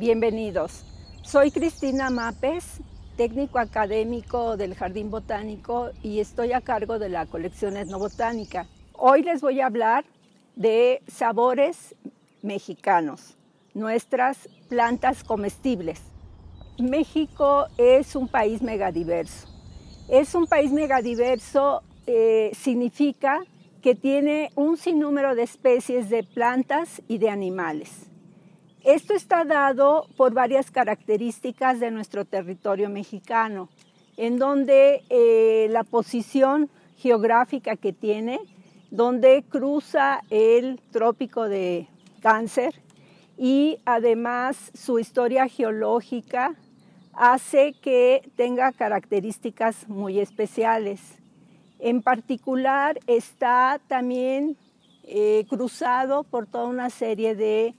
Bienvenidos. Soy Cristina Mápez, técnico académico del Jardín Botánico y estoy a cargo de la colección etnobotánica. Hoy les voy a hablar de sabores mexicanos, nuestras plantas comestibles. México es un país megadiverso. Es un país megadiverso, significa que tiene un sinnúmero de especies de plantas y de animales. Esto está dado por varias características de nuestro territorio mexicano, en donde la posición geográfica que tiene, donde cruza el trópico de Cáncer y además su historia geológica hace que tenga características muy especiales. En particular está también cruzado por toda una serie de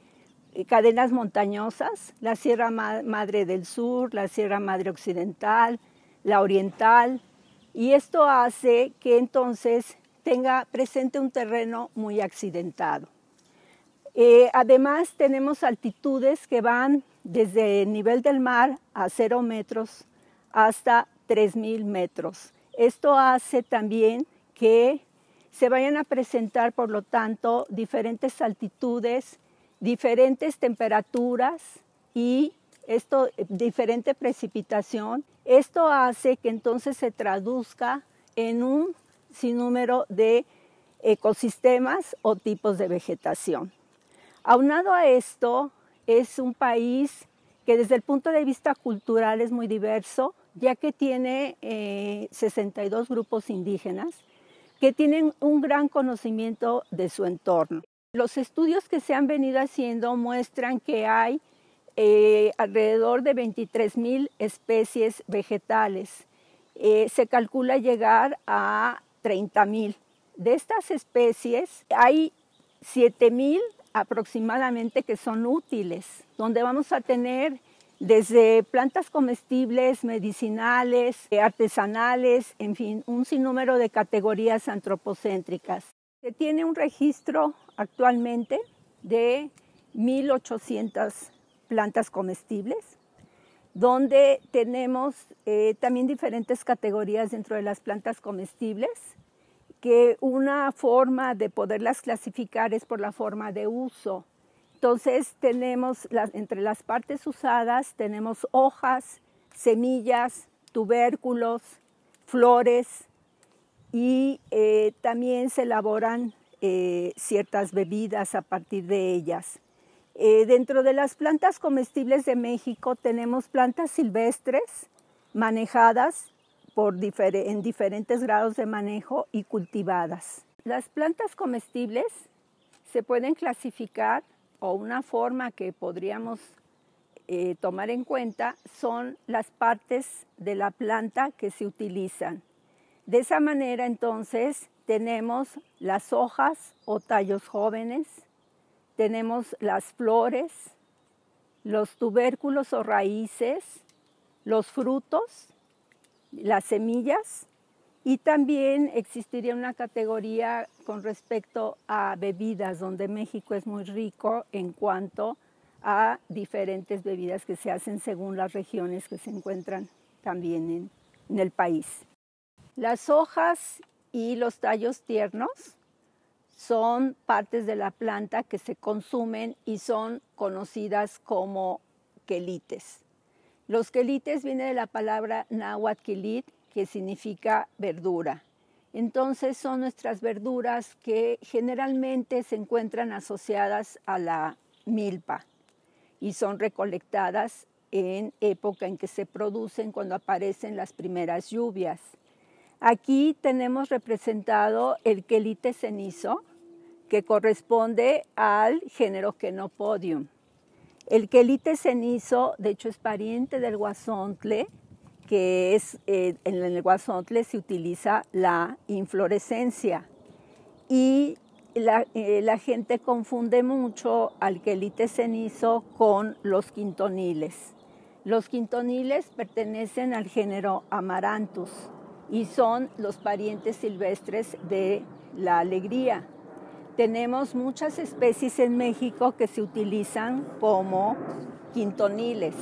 cadenas montañosas, la Sierra Madre del Sur, la Sierra Madre Occidental, la Oriental, y esto hace que entonces tenga presente un terreno muy accidentado. Además tenemos altitudes que van desde el nivel del mar a 0 metros hasta 3,000 metros. Esto hace también que se vayan a presentar, por lo tanto, diferentes altitudes, diferentes temperaturas y diferente precipitación. Esto hace que entonces se traduzca en un sinnúmero de ecosistemas o tipos de vegetación. Aunado a esto, es un país que desde el punto de vista cultural es muy diverso, ya que tiene 62 grupos indígenas que tienen un gran conocimiento de su entorno. Los estudios que se han venido haciendo muestran que hay alrededor de 23,000 especies vegetales. Se calcula llegar a 30,000. De estas especies hay 7,000 aproximadamente que son útiles, donde vamos a tener desde plantas comestibles, medicinales, artesanales, en fin, un sinnúmero de categorías antropocéntricas. Se tiene un registro actualmente de 1,800 plantas comestibles, donde tenemos también diferentes categorías dentro de las plantas comestibles, que una forma de poderlas clasificar es por la forma de uso. Entonces tenemos entre las partes usadas tenemos hojas, semillas, tubérculos, flores y también se elaboran ciertas bebidas a partir de ellas. Dentro de las plantas comestibles de México tenemos plantas silvestres manejadas en diferentes grados de manejo y cultivadas. Las plantas comestibles se pueden clasificar, o una forma que podríamos tomar en cuenta son las partes de la planta que se utilizan. De esa manera entonces tenemos las hojas o tallos jóvenes, tenemos las flores, los tubérculos o raíces, los frutos, las semillas, y también existiría una categoría con respecto a bebidas, donde México es muy rico en cuanto a diferentes bebidas que se hacen según las regiones que se encuentran también en el país. Las hojas y los tallos tiernos son partes de la planta que se consumen y son conocidas como quelites. Los quelites vienen de la palabra náhuatl quilit, que significa verdura. Entonces son nuestras verduras que generalmente se encuentran asociadas a la milpa y son recolectadas en época en que se producen, cuando aparecen las primeras lluvias. Aquí tenemos representado el quelite cenizo, que corresponde al género Chenopodium. El quelite cenizo, de hecho, es pariente del guasontle, que en el guasontle se utiliza la inflorescencia. Y la gente confunde mucho al quelite cenizo con los quintoniles. Los quintoniles pertenecen al género Amaranthus y son los parientes silvestres de la alegría. Tenemos muchas especies en México que se utilizan como quintoniles.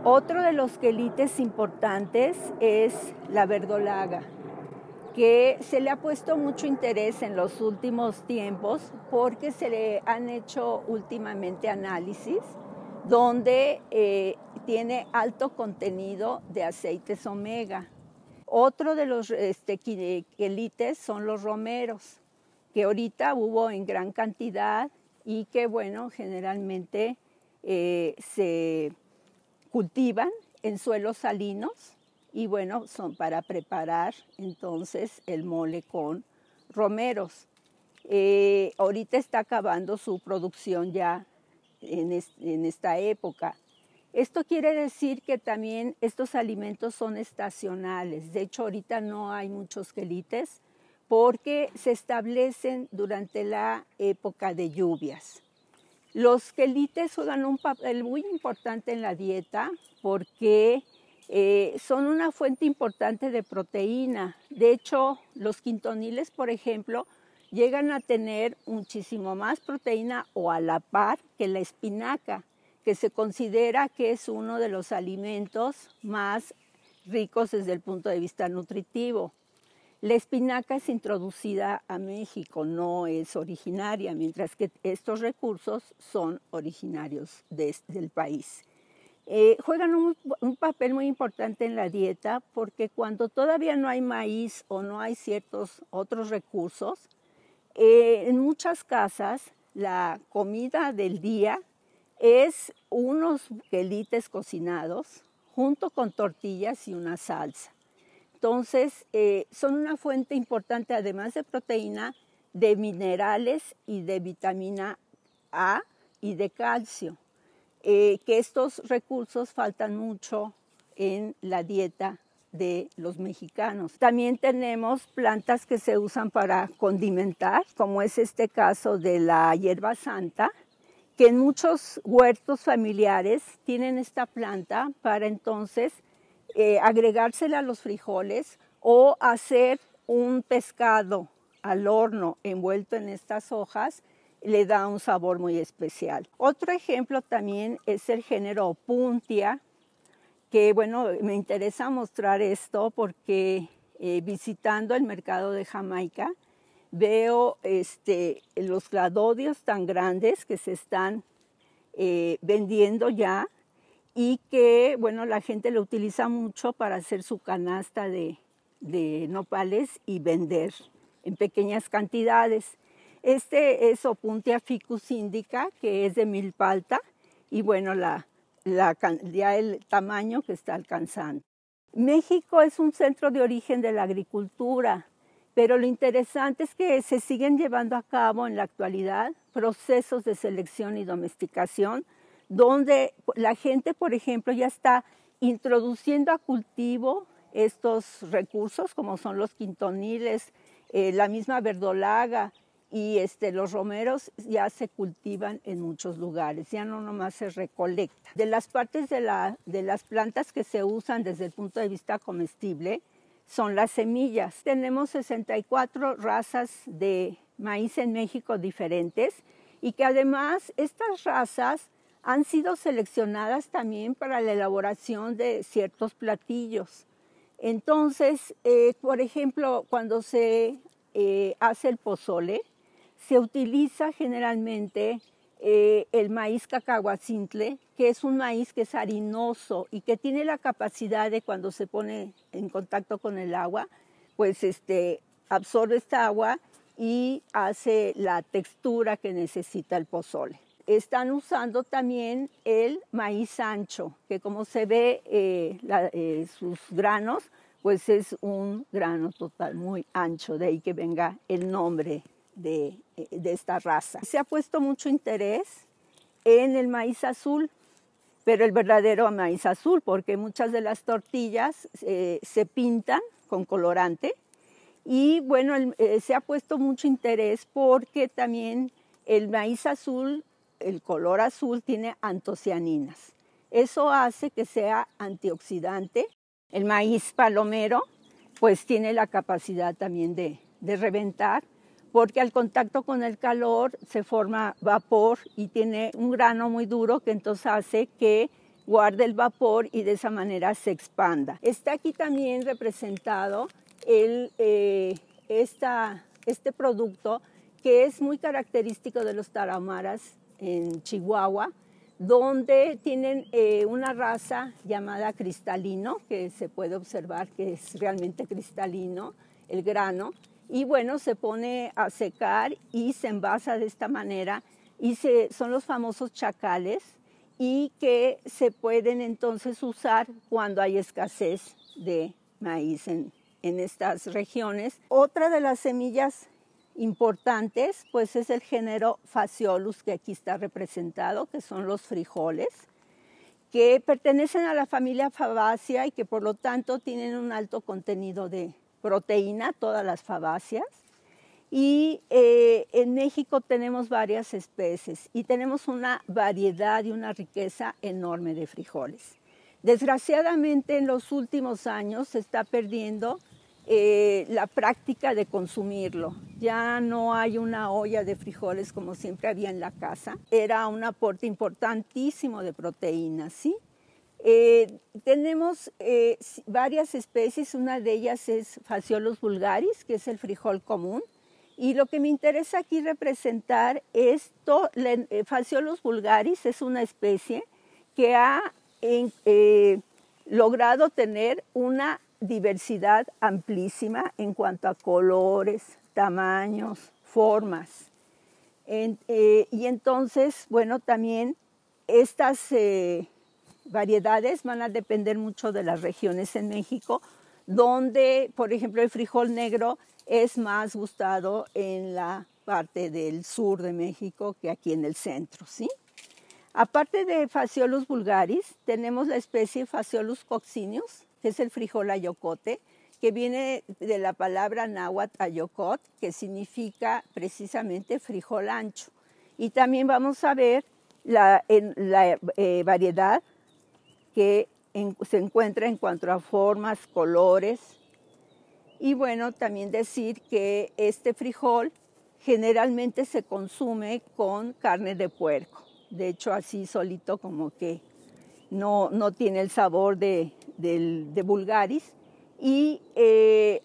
Otro de los quelites importantes es la verdolaga, que se le ha puesto mucho interés en los últimos tiempos porque se le han hecho últimamente análisis donde tiene alto contenido de aceites omega. Otro de los quelites son los romeros, que ahorita hubo en gran cantidad y que, bueno, generalmente se cultivan en suelos salinos y, bueno, son para preparar entonces el mole con romeros. Ahorita está acabando su producción ya en esta época. Esto quiere decir que también estos alimentos son estacionales. De hecho, ahorita no hay muchos quelites porque se establecen durante la época de lluvias. Los quelites juegan un papel muy importante en la dieta porque son una fuente importante de proteína. De hecho, los quintoniles, por ejemplo, llegan a tener muchísimo más proteína o a la par que la espinaca, que se considera que es uno de los alimentos más ricos desde el punto de vista nutritivo. La espinaca es introducida a México, no es originaria, mientras que estos recursos son originarios del país. Juegan un papel muy importante en la dieta porque cuando todavía no hay maíz o no hay ciertos otros recursos, en muchas casas la comida del día es unos quelites cocinados junto con tortillas y una salsa. Entonces, son una fuente importante, además de proteína, de minerales y de vitamina A y de calcio, que estos recursos faltan mucho en la dieta de los mexicanos. También tenemos plantas que se usan para condimentar, como es este caso de la hierba santa, que en muchos huertos familiares tienen esta planta para entonces agregársela a los frijoles o hacer un pescado al horno envuelto en estas hojas, le da un sabor muy especial. Otro ejemplo también es el género Opuntia, que bueno, me interesa mostrar esto porque visitando el mercado de Jamaica veo los cladodios tan grandes que se están vendiendo ya y que, bueno, la gente lo utiliza mucho para hacer su canasta de nopales y vender en pequeñas cantidades. Este es Opuntia ficus indica, que es de milpalta, y bueno, ya el tamaño que está alcanzando. México es un centro de origen de la agricultura, pero lo interesante es que se siguen llevando a cabo en la actualidad procesos de selección y domesticación, donde la gente, por ejemplo, ya está introduciendo a cultivo estos recursos, como son los quintoniles, la misma verdolaga y los romeros ya se cultivan en muchos lugares, ya no nomás se recolecta. De las partes de las plantas que se usan desde el punto de vista comestible son las semillas. Tenemos 64 razas de maíz en México diferentes y que además estas razas han sido seleccionadas también para la elaboración de ciertos platillos. Entonces, por ejemplo, cuando se hace el pozole, se utiliza generalmente el maíz cacahuacintle, que es un maíz que es harinoso y que tiene la capacidad de, cuando se pone en contacto con el agua, pues absorbe esta agua y hace la textura que necesita el pozole. Están usando también el maíz ancho, que como se ve sus granos, pues es un grano total muy ancho, de ahí que venga el nombre de esta raza. Se ha puesto mucho interés en el maíz azul, pero el verdadero maíz azul, porque muchas de las tortillas se pintan con colorante y bueno, se ha puesto mucho interés porque también el maíz azul, el color azul, tiene antocianinas. Eso hace que sea antioxidante. El maíz palomero pues tiene la capacidad también de reventar porque al contacto con el calor se forma vapor y tiene un grano muy duro que entonces hace que guarde el vapor y de esa manera se expanda. Está aquí también representado este producto que es muy característico de los tarahumaras en Chihuahua, donde tienen una raza llamada cristalino, que se puede observar que es realmente cristalino el grano, y bueno, se pone a secar y se envasa de esta manera, y son los famosos chacales, y que se pueden entonces usar cuando hay escasez de maíz en estas regiones. Otra de las semillas importantes pues es el género Phaseolus, que aquí está representado, que son los frijoles, que pertenecen a la familia Fabaceae y que por lo tanto tienen un alto contenido de proteína, todas las fabáceas. Y en México tenemos varias especies y tenemos una variedad y una riqueza enorme de frijoles. Desgraciadamente en los últimos años se está perdiendo la práctica de consumirlo. Ya no hay una olla de frijoles como siempre había en la casa. Era un aporte importantísimo de proteínas, ¿sí? Tenemos varias especies, una de ellas es Phaseolus vulgaris, que es el frijol común, y lo que me interesa aquí representar es Phaseolus vulgaris es una especie que ha logrado tener una diversidad amplísima en cuanto a colores, tamaños, formas. Y entonces, bueno, también estas variedades van a depender mucho de las regiones en México, donde, por ejemplo, el frijol negro es más gustado en la parte del sur de México que aquí en el centro, ¿sí? Aparte de Phaseolus vulgaris, tenemos la especie Phaseolus coccineus, que es el frijol ayocote, que viene de la palabra náhuatl ayocot, que significa precisamente frijol ancho. Y también vamos a ver la variedad que se encuentra en cuanto a formas, colores. Y bueno, también decir que este frijol generalmente se consume con carne de puerco. De hecho, así solito como que no tiene el sabor de vulgaris. Y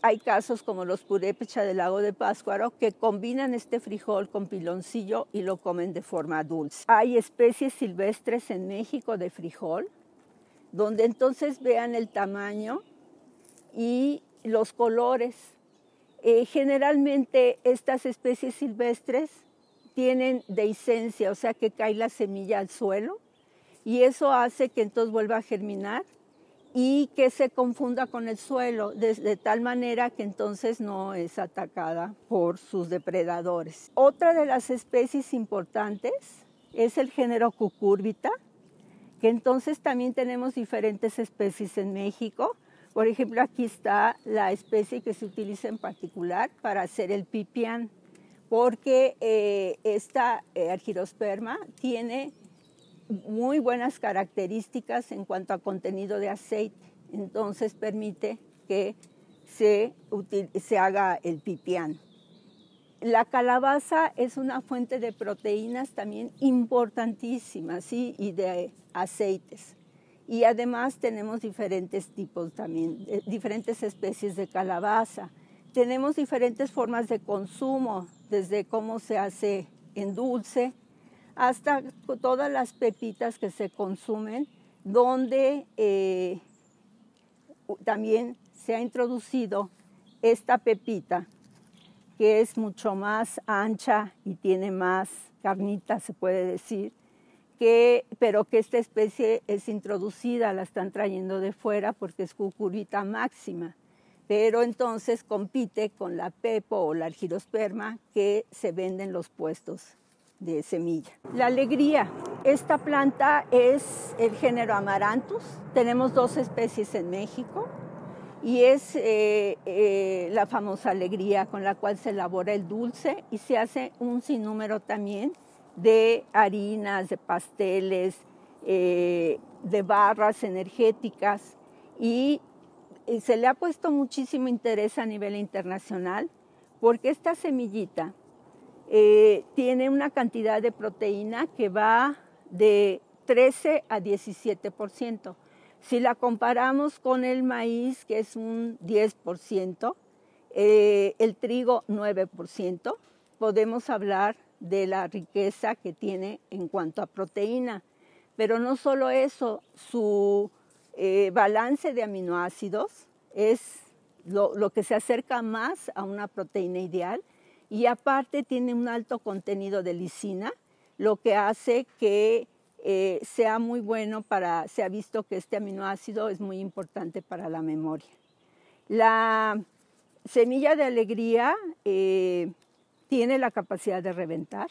hay casos como los purépecha del lago de Pátzcuaro que combinan este frijol con piloncillo y lo comen de forma dulce. Hay especies silvestres en México de frijol, donde entonces vean el tamaño y los colores. Generalmente estas especies silvestres tienen dehiscencia, o sea que cae la semilla al suelo y eso hace que entonces vuelva a germinar y que se confunda con el suelo de tal manera que entonces no es atacada por sus depredadores. Otra de las especies importantes es el género Cucurbita, que entonces también tenemos diferentes especies en México. Por ejemplo, aquí está la especie que se utiliza en particular para hacer el pipián, porque esta Argyrosperma tiene muy buenas características en cuanto a contenido de aceite, entonces permite que se haga el pipián. La calabaza es una fuente de proteínas también importantísima, ¿sí? Y de aceites. Y además tenemos diferentes tipos también, diferentes especies de calabaza. Tenemos diferentes formas de consumo, desde cómo se hace en dulce hasta todas las pepitas que se consumen, donde también se ha introducido esta pepita, que es mucho más ancha y tiene más carnita, se puede decir, pero que esta especie es introducida, la están trayendo de fuera porque es Cucurbita máxima, pero entonces compite con la pepo o la Argyrosperma que se vende en los puestos de semilla. La alegría, esta planta es el género Amaranthus, tenemos 2 especies en México y es la famosa alegría con la cual se elabora el dulce y se hace un sinnúmero también de harinas, de pasteles, de barras energéticas y se le ha puesto muchísimo interés a nivel internacional porque esta semillita tiene una cantidad de proteína que va de 13 a 17%. Si la comparamos con el maíz, que es un 10%, el trigo 9%, podemos hablar de la riqueza que tiene en cuanto a proteína. Pero no solo eso, su balance de aminoácidos es lo que se acerca más a una proteína ideal, y aparte tiene un alto contenido de lisina, lo que hace que sea muy bueno se ha visto que este aminoácido es muy importante para la memoria. La semilla de alegría tiene la capacidad de reventar,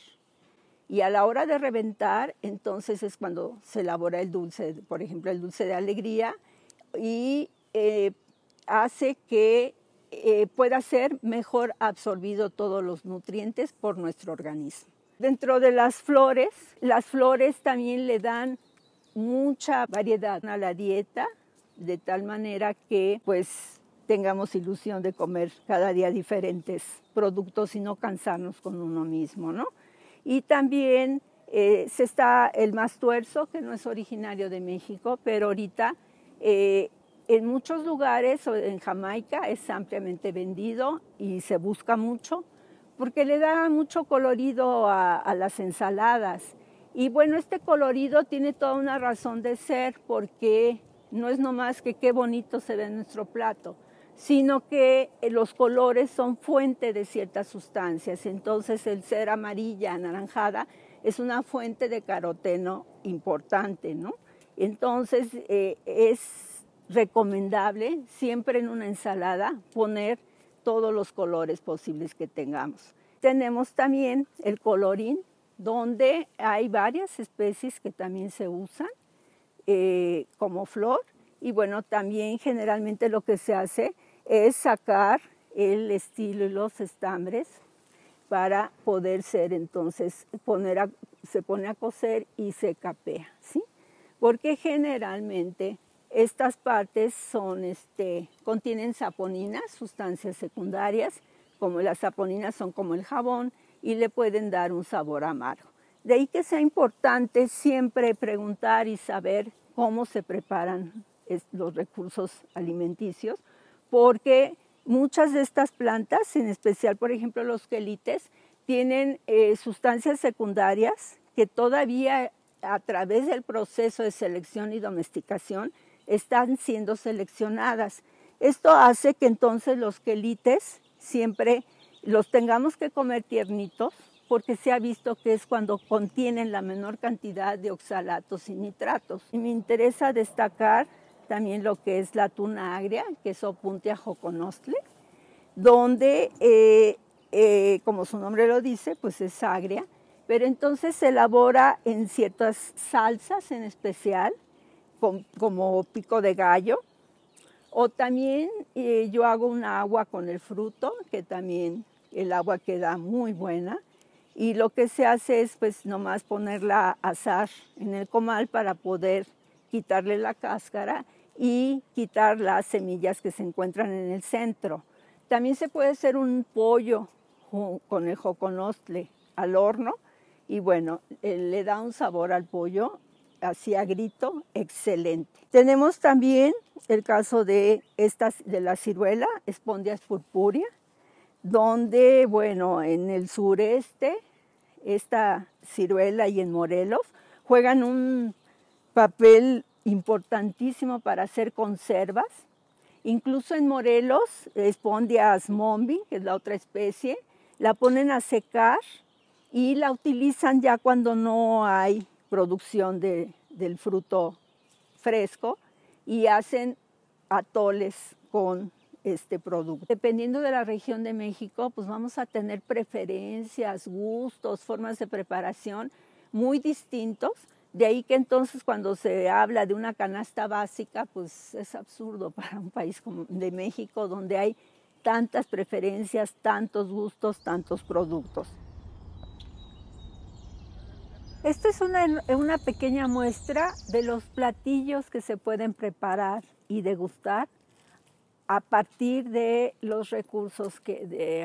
y a la hora de reventar, entonces es cuando se elabora el dulce, por ejemplo, el dulce de alegría, y hace que pueda ser mejor absorbido todos los nutrientes por nuestro organismo. Dentro de las flores también le dan mucha variedad a la dieta, de tal manera que pues tengamos ilusión de comer cada día diferentes productos y no cansarnos con uno mismo, ¿no? Y también está el mastuerzo, que no es originario de México, pero ahorita en muchos lugares, en Jamaica, es ampliamente vendido y se busca mucho porque le da mucho colorido a las ensaladas. Y bueno, este colorido tiene toda una razón de ser, porque no es nomás que qué bonito se ve en nuestro plato, sino que los colores son fuente de ciertas sustancias. Entonces el ser amarilla, anaranjada, es una fuente de caroteno importante, ¿no? Entonces es recomendable siempre en una ensalada poner todos los colores posibles que tengamos. Tenemos también el colorín, donde hay varias especies que también se usan como flor, y bueno, también generalmente lo que se hace es sacar el estilo y los estambres para poder ser, entonces se pone a cocer y se capea, ¿sí? Porque generalmente estas partes contienen saponinas, sustancias secundarias, como las saponinas son como el jabón, y le pueden dar un sabor amargo. De ahí que sea importante siempre preguntar y saber cómo se preparan los recursos alimenticios, porque muchas de estas plantas, en especial por ejemplo los quelites, tienen sustancias secundarias que todavía a través del proceso de selección y domesticación están siendo seleccionadas. Esto hace que entonces los quelites siempre los tengamos que comer tiernitos, porque se ha visto que es cuando contienen la menor cantidad de oxalatos y nitratos. Y me interesa destacar también lo que es la tuna agria, que es Opuntia joconostle, donde, como su nombre lo dice, pues es agria, pero entonces se elabora en ciertas salsas en especial, como pico de gallo, o también yo hago un agua con el fruto, que también el agua queda muy buena, y lo que se hace es pues nomás ponerla a asar en el comal para poder quitarle la cáscara y quitar las semillas que se encuentran en el centro. También se puede hacer un pollo con el joconostle al horno, y bueno, le da un sabor al pollo así a grito excelente. Tenemos también el caso de la ciruela, Spondias purpurea, donde, bueno, en el sureste, esta ciruela y en Morelos juegan un papel importantísimo para hacer conservas. Incluso en Morelos, Spondias mombi, que es la otra especie, la ponen a secar y la utilizan ya cuando no hay producción del fruto fresco, y hacen atoles con este producto. Dependiendo de la región de México, pues vamos a tener preferencias, gustos, formas de preparación muy distintos. De ahí que entonces cuando se habla de una canasta básica, pues es absurdo para un país como de México, donde hay tantas preferencias, tantos gustos, tantos productos. Esta es una pequeña muestra de los platillos que se pueden preparar y degustar a partir de los recursos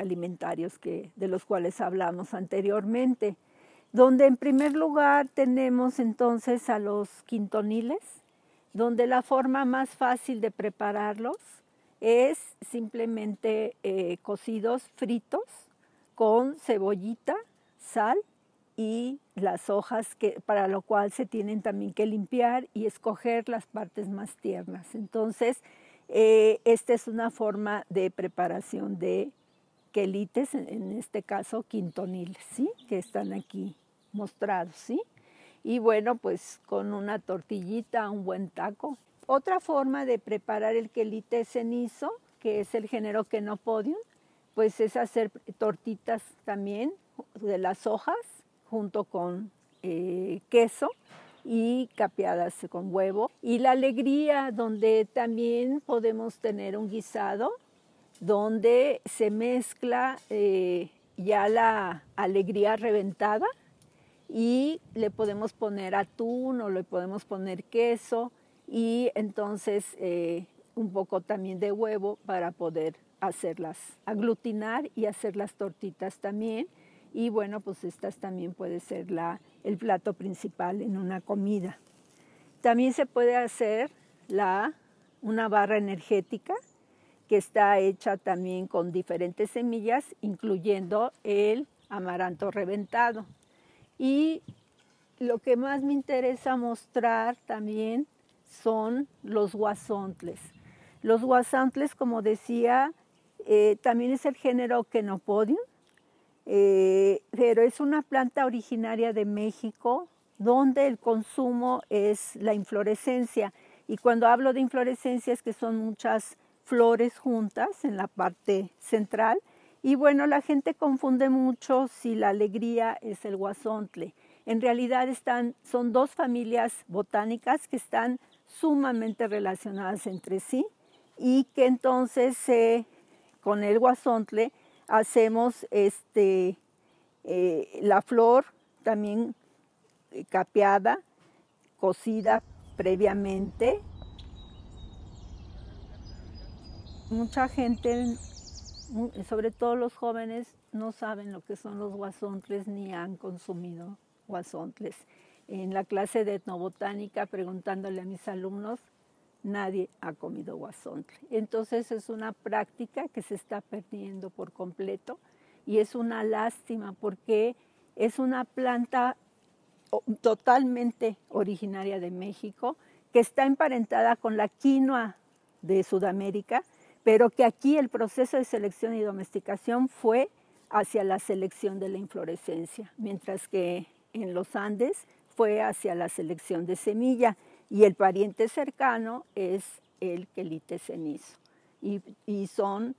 alimentarios de los cuales hablamos anteriormente, donde en primer lugar tenemos entonces a los quintoniles, donde la forma más fácil de prepararlos es simplemente cocidos fritos con cebollita, sal y las hojas, para lo cual se tienen también que limpiar y escoger las partes más tiernas. Entonces, esta es una forma de preparación de quelites, en este caso quintoniles, ¿sí? Que están aquí mostrados, ¿sí? Y bueno, pues con una tortillita, un buen taco. Otra forma de preparar el quelite cenizo, que es el género Chenopodium, pues es hacer tortitas también de las hojas junto con queso y capeadas con huevo. Y la alegría, donde también podemos tener un guisado donde se mezcla ya la alegría reventada y le podemos poner atún o le podemos poner queso y entonces un poco también de huevo para poder hacerlas, aglutinar y hacer las tortitas también. Y bueno, pues estas también puede ser el plato principal en una comida. También se puede hacer una barra energética que está hecha también con diferentes semillas, incluyendo el amaranto reventado. Y lo que más me interesa mostrar también son los guasontles. Los guasontles, como decía, también es el género Chenopodium, pero es una planta originaria de México donde el consumo es la inflorescencia. Y cuando hablo de inflorescencia es que son muchas flores juntas en la parte central. Y bueno, la gente confunde mucho si la alegría es el guasontle. En realidad son dos familias botánicas que están sumamente relacionadas entre sí y que entonces con el guasontle hacemos la flor también capeada, cocida previamente. Mucha gente, sobre todo los jóvenes, no saben lo que son los guasontles ni han consumido guasontles. En la clase de etnobotánica, preguntándole a mis alumnos, nadie ha comido guasontle. Entonces es una práctica que se está perdiendo por completo y es una lástima porque es una planta totalmente originaria de México que está emparentada con la quinoa de Sudamérica, pero que aquí el proceso de selección y domesticación fue hacia la selección de la inflorescencia, mientras que en los Andes fue hacia la selección de semilla y el pariente cercano es el quelite cenizo. Y son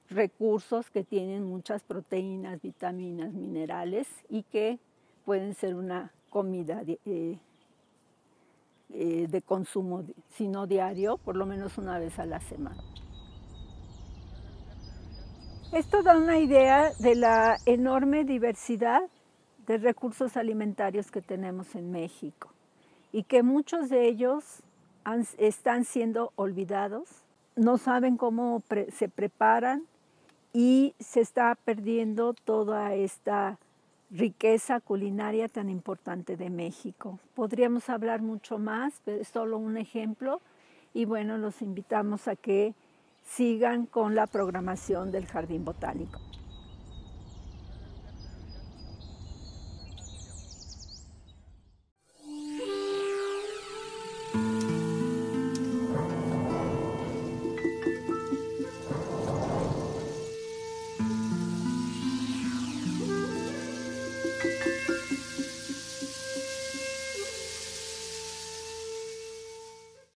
recursos que tienen muchas proteínas, vitaminas, minerales y que pueden ser una comida de consumo, si no diario, por lo menos una vez a la semana. Esto da una idea de la enorme diversidad de recursos alimentarios que tenemos en México y que muchos de ellos están siendo olvidados, no saben cómo se preparan y se está perdiendo toda esta riqueza culinaria tan importante de México. Podríamos hablar mucho más, pero es solo un ejemplo y bueno, los invitamos a que sigan con la programación del Jardín Botánico.